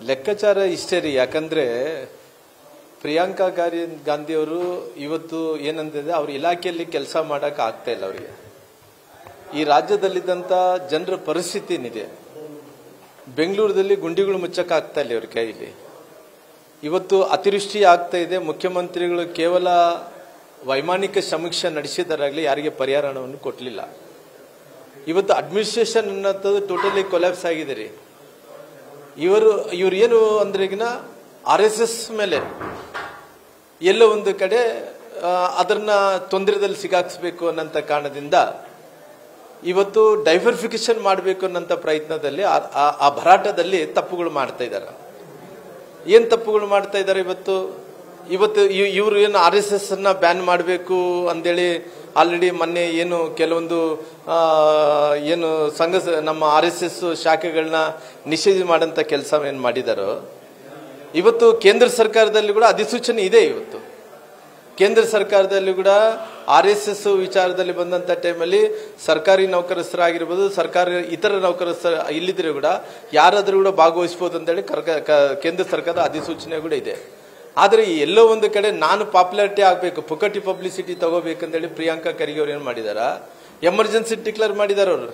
ಲೆಕ್ಕಾಚಾರ ಇಷ್ಟೇ ರೀ. ಯಾಕಂದ್ರೆ ಪ್ರಿಯಾಂಕಾ ಗಾಂಧಿಯವರು ಇವತ್ತು ಏನಂತಿದೆ, ಅವ್ರ ಇಲಾಖೆಯಲ್ಲಿ ಕೆಲಸ ಮಾಡಕ್ ಆಗ್ತಾ ಇಲ್ಲ ಅವರಿಗೆ. ಈ ರಾಜ್ಯದಲ್ಲಿದ್ದಂತ ಜನರ ಪರಿಸ್ಥಿತಿ ಏನಿದೆ, ಬೆಂಗಳೂರಲ್ಲಿ ಗುಂಡಿಗಳು ಮುಚ್ಚಕ್ ಆಗ್ತಾ ಇಲ್ಲ ಅವ್ರ ಕೈಯಲ್ಲಿ. ಇವತ್ತು ಅತಿವೃಷ್ಟಿ ಆಗ್ತಾ ಇದೆ. ಮುಖ್ಯಮಂತ್ರಿಗಳು ಕೇವಲ ವೈಮಾನಿಕ ಸಮೀಕ್ಷೆ ನಡೆಸಿದರಾಗಲಿ ಯಾರಿಗೆ ಪರಿಹಾರ ಹಣವನ್ನು ಕೊಟ್ಟಲಿಲ್ಲ. ಇವತ್ತು ಅಡ್ಮಿನಿಸ್ಟ್ರೇಷನ್ ಅನ್ನೋದು ಟೋಟಲಿ ಕೊಲ್ಯಾಪ್ಸ್ ಆಗಿದೆ ರೀ. ಇವರು ಏನು ಅಂದ್ರೆ ಈಗಿನ RSS ಮೇಲೆ ಎಲ್ಲೋ ಒಂದು ಕಡೆ ಅದನ್ನ ತೊಂದರೆದಲ್ಲಿ ಸಿಗಾಕ್ಸ್ಬೇಕು ಅನ್ನೋಂಥ ಕಾರಣದಿಂದ ಇವತ್ತು ಡೈವರ್ಫಿಕೇಶನ್ ಮಾಡಬೇಕು ಅನ್ನೋಂಥ ಪ್ರಯತ್ನದಲ್ಲಿ ಆ ಭರಾಟದಲ್ಲಿ ತಪ್ಪುಗಳು ಮಾಡ್ತಾ ಇದ್ದಾರೆ. ಏನ್ ತಪ್ಪುಗಳು ಮಾಡ್ತಾ ಇದ್ದಾರೆ? ಇವತ್ತು ಇವರು ಏನು RSS ಅನ್ನ ಬ್ಯಾನ್ ಮಾಡಬೇಕು ಅಂತೇಳಿ ಆಲ್ರೆಡಿ ಮೊನ್ನೆ ಏನು ಕೆಲವೊಂದು ಏನು ನಮ್ಮ RSS ಶಾಖೆಗಳನ್ನ ನಿಷೇಧ ಮಾಡಂತ ಕೆಲಸ ಏನ್ ಮಾಡಿದಾರೋ, ಇವತ್ತು ಕೇಂದ್ರ ಸರ್ಕಾರದಲ್ಲಿ ಕೂಡ ಅಧಿಸೂಚನೆ ಇದೆ. ಇವತ್ತು ಕೇಂದ್ರ ಸರ್ಕಾರದಲ್ಲಿ ಕೂಡ RSS ವಿಚಾರದಲ್ಲಿ ಬಂದಂತ ಟೈಮಲ್ಲಿ ಸರ್ಕಾರಿ ನೌಕರಸ್ಥರಾಗಿರ್ಬೋದು, ಇತರ ನೌಕರಸ್ಥರ ಇಲ್ಲಿದ್ರೆ ಕೂಡ ಯಾರಾದ್ರೂ ಕೂಡ ಭಾಗವಹಿಸಬಹುದು ಅಂತೇಳಿ ಕೇಂದ್ರ ಸರ್ಕಾರದ ಅಧಿಸೂಚನೆ ಕೂಡ ಇದೆ. ಆದ್ರೆ ಎಲ್ಲೋ ಒಂದು ಕಡೆ ನಾನು ಪಾಪ್ಯುಲಾರಿಟಿ ಆಗ್ಬೇಕು, ಪುಕಟಿ ಪಬ್ಲಿಸಿಟಿ ತಗೋಬೇಕಂತೇಳಿ ಪ್ರಿಯಾಂಕಾ ಖರ್ಗೆ ಅವ್ರು ಏನ್ ಮಾಡಿದಾರ, ಎಮರ್ಜೆನ್ಸಿ ಡಿಕ್ಲೇರ್ ಮಾಡಿದಾರ. ಅವರು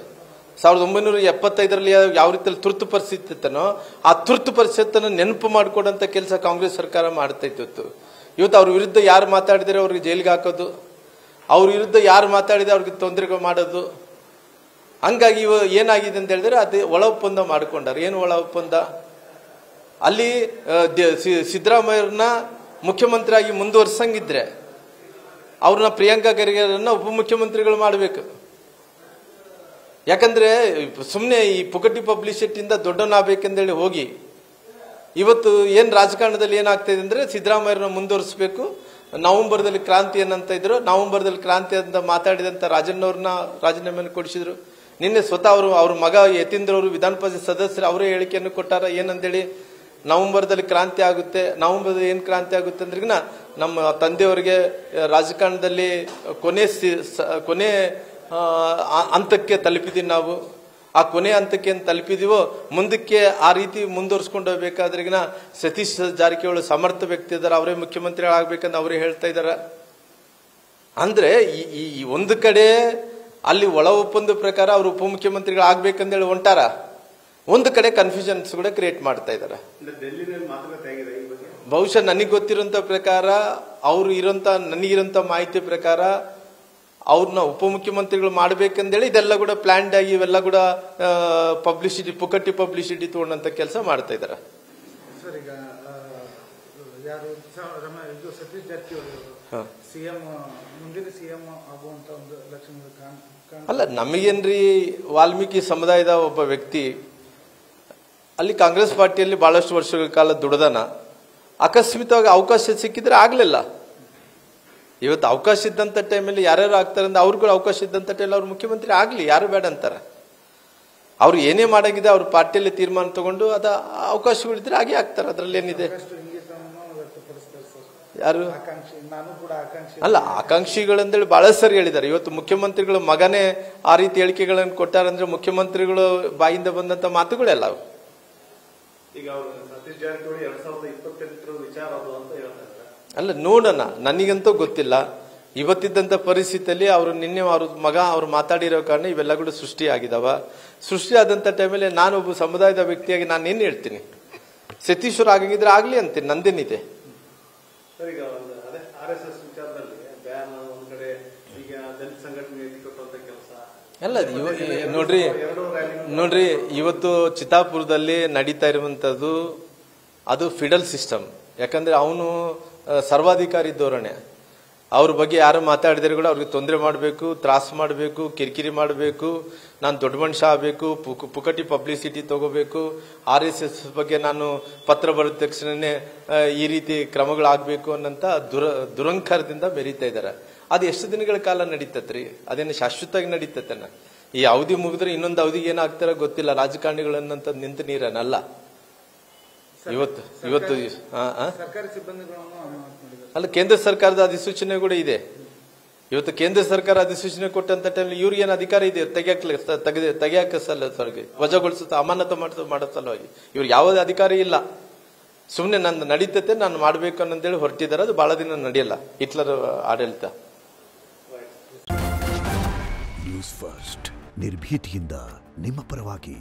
1975ರಲ್ಲಿ ಯಾವ ರೀತಿಯಲ್ಲಿ ತುರ್ತು ಪರಿಸ್ಥಿತಿ ಇತ್ತನೋ ಆ ತುರ್ತು ಪರಿಸ್ಥಿತಿಯನ್ನು ನೆನಪು ಮಾಡಿಕೊಡಂತ ಕೆಲಸ ಕಾಂಗ್ರೆಸ್ ಸರ್ಕಾರ ಮಾಡ್ತಾ ಇತ್ತು. ಇವತ್ತು ಅವ್ರ ವಿರುದ್ಧ ಯಾರು ಮಾತಾಡಿದರೆ ಅವ್ರಿಗೆ ಜೈಲಿಗೆ ಹಾಕೋದು, ಅವ್ರ ವಿರುದ್ಧ ಯಾರು ಮಾತಾಡಿದ್ರೆ ಅವ್ರಿಗೆ ತೊಂದರೆಗಳು ಮಾಡೋದು. ಹಂಗಾಗಿ ಏನಾಗಿದೆ ಅಂತ ಹೇಳಿದ್ರೆ ಅದೇ ಒಳ ಒಪ್ಪಂದ ಮಾಡ್ಕೊಂಡಾರ. ಏನು ಒಳ ಒಪ್ಪಂದ? ಅಲ್ಲಿ ಸಿದ್ದರಾಮಯ್ಯರನ್ನ ಮುಖ್ಯಮಂತ್ರಿ ಆಗಿ ಮುಂದುವರ್ಸಂಗಿದ್ರೆ ಅವ್ರನ್ನ ಪ್ರಿಯಾಂಕಾ ಖರ್ಗೆರನ್ನ ಉಪಮುಖ್ಯಮಂತ್ರಿಗಳು ಮಾಡಬೇಕು. ಯಾಕಂದ್ರೆ ಸುಮ್ಮನೆ ಈ ಪುಕಟಿ ಪಬ್ಲಿಸಿಟಿಯಿಂದ ದೊಡ್ಡವನಾಗಬೇಕಂದೇಳಿ ಹೋಗಿ ಇವತ್ತು ಏನ್ ರಾಜಕಾರಣದಲ್ಲಿ ಏನಾಗ್ತಾ ಇದೆ ಅಂದ್ರೆ ಸಿದ್ದರಾಮಯ್ಯರನ್ನ ಮುಂದುವರಿಸಬೇಕು. ನವೆಂಬರ್ದಲ್ಲಿ ಕ್ರಾಂತಿ ಏನಂತ ಇದ್ರು, ನವೆಂಬರ್ದಲ್ಲಿ ಕ್ರಾಂತಿ ಅಂತ ಮಾತಾಡಿದಂತ ರಾಜಣ್ಣವ್ರನ್ನ ರಾಜೀನಾಮೆಯನ್ನು ಕೊಡಿಸಿದ್ರು. ನಿನ್ನೆ ಸ್ವತಃ ಅವ್ರ ಮಗ ಯತೀಂದ್ರ ಅವರು ವಿಧಾನ ಪರಿಷತ್ ಸದಸ್ಯರು ಅವರೇ ಹೇಳಿಕೆಯನ್ನು ಕೊಟ್ಟಾರ. ಏನಂತೇಳಿ ನವೆಂಬರ್ದಲ್ಲಿ ಕ್ರಾಂತಿ ಆಗುತ್ತೆ. ನವೆಂಬರ್ದಲ್ಲಿ ಏನ್ ಕ್ರಾಂತಿ ಆಗುತ್ತೆ ಅಂದ್ರೆ ನಮ್ಮ ತಂದೆಯವರಿಗೆ ರಾಜಕಾರಣದಲ್ಲಿ ಕೊನೆ ಹಂತಕ್ಕೆ ತಲುಪಿದೀವಿ ನಾವು. ಆ ಕೊನೆ ಹಂತಕ್ಕೆ ಏನ್ ತಲುಪಿದೀವೋ ಮುಂದಕ್ಕೆ ಆ ರೀತಿ ಮುಂದುವರ್ಸ್ಕೊಂಡು ಹೋಗ್ಬೇಕಾದ್ರೆ ಸತೀಶ್ ಜಾರಕಿಹೊಳಿ ಸಮರ್ಥ ವ್ಯಕ್ತಿ ಇದಾರೆ, ಅವರೇ ಮುಖ್ಯಮಂತ್ರಿ ಆಗ್ಬೇಕಂತ ಅವರೇ ಹೇಳ್ತಾ ಇದಾರ. ಅಂದ್ರೆ ಈ ಒಂದು ಕಡೆ ಅಲ್ಲಿ ಒಳ ಒಪ್ಪಂದ ಪ್ರಕಾರ ಅವ್ರು ಉಪಮುಖ್ಯಮಂತ್ರಿಗಳು ಆಗ್ಬೇಕಂದೇಳಿ ಹೊಂಟಾರ, ಒಂದು ಕಡೆ ಕನ್ಫ್ಯೂಷನ್ಸ್ ಕೂಡ ಕ್ರಿಯೇಟ್ ಮಾಡ್ತಾ ಇದಾರೆ. ಬಹುಶಃ ನನಗೆ ಗೊತ್ತಿರೋಂತ ಪ್ರಕಾರ ನನಗಿರೋಂತ ಮಾಹಿತಿ ಪ್ರಕಾರ ಅವ್ರನ್ನ ಉಪಮುಖ್ಯಮಂತ್ರಿಗಳು ಮಾಡ್ಬೇಕಂದೇಳಿ ಇದೆಲ್ಲ ಕೂಡ ಪ್ಲಾನ್ಡ್ ಆಗಿ ಇವೆಲ್ಲ ಕೂಡ ಪಬ್ಲಿಸಿಟಿ, ಪುಕಟಿ ಪಬ್ಲಿಸಿಟಿ ತಗೊಂಡಂತ ಕೆಲಸ ಮಾಡ್ತಾ ಇದಾರೆ. ಸತೀಶ್ ಜಾರಕಿಹೊಳಿ ಮುಂದಿನ ಸಿಎಂ ಆಗುವಂತ ಒಂದು ಲಕ್ಷಣ ಅಲ್ಲ. ನಮಗೇನ್ರಿ, ವಾಲ್ಮೀಕಿ ಸಮುದಾಯದ ಒಬ್ಬ ವ್ಯಕ್ತಿ ಅಲ್ಲಿ ಕಾಂಗ್ರೆಸ್ ಪಾರ್ಟಿಯಲ್ಲಿ ಬಹಳಷ್ಟು ವರ್ಷಗಳ ಕಾಲ ದುಡ್ದಾನ. ಅಕಸ್ಮಿತವಾಗಿ ಅವಕಾಶ ಸಿಕ್ಕಿದ್ರೆ ಆಗ್ಲಿಲ್ಲ. ಇವತ್ತು ಅವಕಾಶ ಇದ್ದಂತ ಟೈಮಲ್ಲಿ ಯಾರ್ಯಾರು ಆಗ್ತಾರೆ ಅಂದ್ರೆ ಅವ್ರಿಗೂ ಅವಕಾಶ ಇದ್ದಂತ ಟೈಮಲ್ಲಿ ಅವ್ರು ಮುಖ್ಯಮಂತ್ರಿ ಆಗ್ಲಿ, ಯಾರು ಬೇಡ ಅಂತಾರೆ. ಅವ್ರು ಏನೇ ಮಾಡಾಗಿದೆ ಅವ್ರ ಪಾರ್ಟಿಯಲ್ಲಿ ತೀರ್ಮಾನ ತಗೊಂಡು ಅವಕಾಶಗಳಿದ್ರೆ ಹಾಗೆ ಆಗ್ತಾರೆ. ಅದ್ರಲ್ಲಿ ಏನಿದೆ? ಯಾರು ಅಲ್ಲ, ಆಕಾಂಕ್ಷಿಗಳಂದೇಳಿ ಬಹಳ ಸರಿ ಹೇಳಿದ್ದಾರೆ. ಇವತ್ತು ಮುಖ್ಯಮಂತ್ರಿಗಳು ಮಗನೇ ಆ ರೀತಿ ಹೇಳಿಕೆಗಳನ್ನು ಕೊಟ್ಟಾರಂದ್ರೆ ಮುಖ್ಯಮಂತ್ರಿಗಳು ಬಾಯಿಂದ ಬಂದಂತ ಮಾತುಗಳೆಲ್ಲ ಅವು. ಈಗ ಸತೀಶ್ ಜಾರಕಿಹೊಳಿ 2028 ವಿಚಾರ ಅದು ಅಂತ ಹೇಳ್ತಾರೆ. ಅಲ್ಲ, ನೋಡೋಣ, ನನಗಂತೂ ಗೊತ್ತಿಲ್ಲ. ಇವತ್ತಿದ್ದಂತ ಪರಿಸ್ಥಿತಿಯಲ್ಲಿ ಅವ್ರ ಮಗ ಅವ್ರು ಮಾತಾಡಿರೋ ಕಾರಣ ಇವೆಲ್ಲ ಕೂಡ ಸೃಷ್ಟಿ ಆಗಿದಾವ. ಸೃಷ್ಟಿ ಆದಂತ ಟೈಮಲ್ಲಿ ನಾನು ಒಬ್ಬ ಸಮುದಾಯದ ವ್ಯಕ್ತಿಯಾಗಿ ನಾನು ಏನ್ ಹೇಳ್ತೀನಿ, ಸತೀಶ್ವರ ಆಗಿದ್ರೆ ಆಗ್ಲಿ ಅಂತೀನಿ, ನಂದೇನಿದೆ. ಈಗ RSS ವಿಚಾರದಲ್ಲಿ ಬ್ಯಾನ್ ಒಂದ್ ಕಡೆ, ಈಗ ದಲಿತ ಸಂಘಟನೆ ಕೊಟ್ಟಂತ ಕೆಲಸ ಅಲ್ಲ. ನೋಡ್ರಿ ಇವತ್ತು ಚಿತ್ತಾಪುರದಲ್ಲಿ ನಡೀತಾ ಇರುವಂತದ್ದು ಅದು ಫಿಡಲ್ ಸಿಸ್ಟಮ್. ಯಾಕಂದ್ರೆ ಅವನು ಸರ್ವಾಧಿಕಾರಿ ಧೋರಣೆ. ಅವ್ರ ಬಗ್ಗೆ ಯಾರು ಮಾತಾಡಿದ್ರೆ ಕೂಡ ಅವ್ರಿಗೆ ತೊಂದರೆ ಮಾಡಬೇಕು, ತ್ರಾಸ ಮಾಡಬೇಕು, ಕಿರಿಕಿರಿ ಮಾಡಬೇಕು, ನಾನು ದೊಡ್ಡ ಮನುಷ್ಯ ಆಗಬೇಕು, ಪುಕಟಿ ಪಬ್ಲಿಸಿಟಿ ತಗೋಬೇಕು, RSS ಬಗ್ಗೆ ನಾನು ಪತ್ರ ಬರೆದ ತಕ್ಷಣನೇ ಈ ರೀತಿ ಕ್ರಮಗಳಾಗಬೇಕು ಅನ್ನಂತ ದುರಂಕಾರದಿಂದ ಮೆರೀತಾ ಇದ್ದಾರೆ. ಅದು ಎಷ್ಟು ದಿನಗಳ ಕಾಲ ನಡೀತತ್ರಿ? ಅದೇನು ಶಾಶ್ವತವಾಗಿ ನಡೀತತ್ತನ? ಈ ಅವಧಿ ಮುಗಿದ್ರೆ ಇನ್ನೊಂದು ಅವಧಿಗೆ ಏನಾಗ್ತಾರ ಗೊತ್ತಿಲ್ಲ. ರಾಜಕಾರಣಿಗಳನ್ನಂತ ನಿಂತ ನೀರನ್ನಲ್ಲ. ಇವತ್ತು ಸರ್ಕಾರಿ ಸಿಬ್ಬಂದಿಗಳನ್ನು ಅಲ್ಲ, ಕೇಂದ್ರ ಸರ್ಕಾರದ ಅಧಿಸೂಚನೆ ಕೂಡ ಇದೆ. ಇವತ್ತು ಕೇಂದ್ರ ಸರ್ಕಾರ ಅಧಿಸೂಚನೆ ಕೊಟ್ಟಂತ ಟೈಮ್ ಇವ್ರಿಗೆ ಏನು ಅಧಿಕಾರ ಇದೆ ತೆಗಿಯಾಕ ವಜಾಗೊಳಿಸುತ್ತ ಅಮಾನತು ಮಾಡೋ ಸಲುವಾಗಿ ಇವ್ರಿಗೆ ಯಾವುದೇ ಅಧಿಕಾರ ಇಲ್ಲ. ಸುಮ್ಮನೆ ನಂದು ನಡೀತತೆ, ನಾನು ಮಾಡಬೇಕು ಅನ್ನೋಂತೇಳಿ ಹೊರಟಿದ್ದಾರೆ. ಅದು ಬಹಳ ದಿನ ನಡೆಯಲ್ಲ ಹಿಟ್ಲರ್ ಆಡಳಿತ. ನ್ಯೂಸ್ ಫಸ್ಟ್ ನಿರ್ಭೀತಿಯಿಂದ ನಿಮ್ಮ ಪರವಾಗಿ.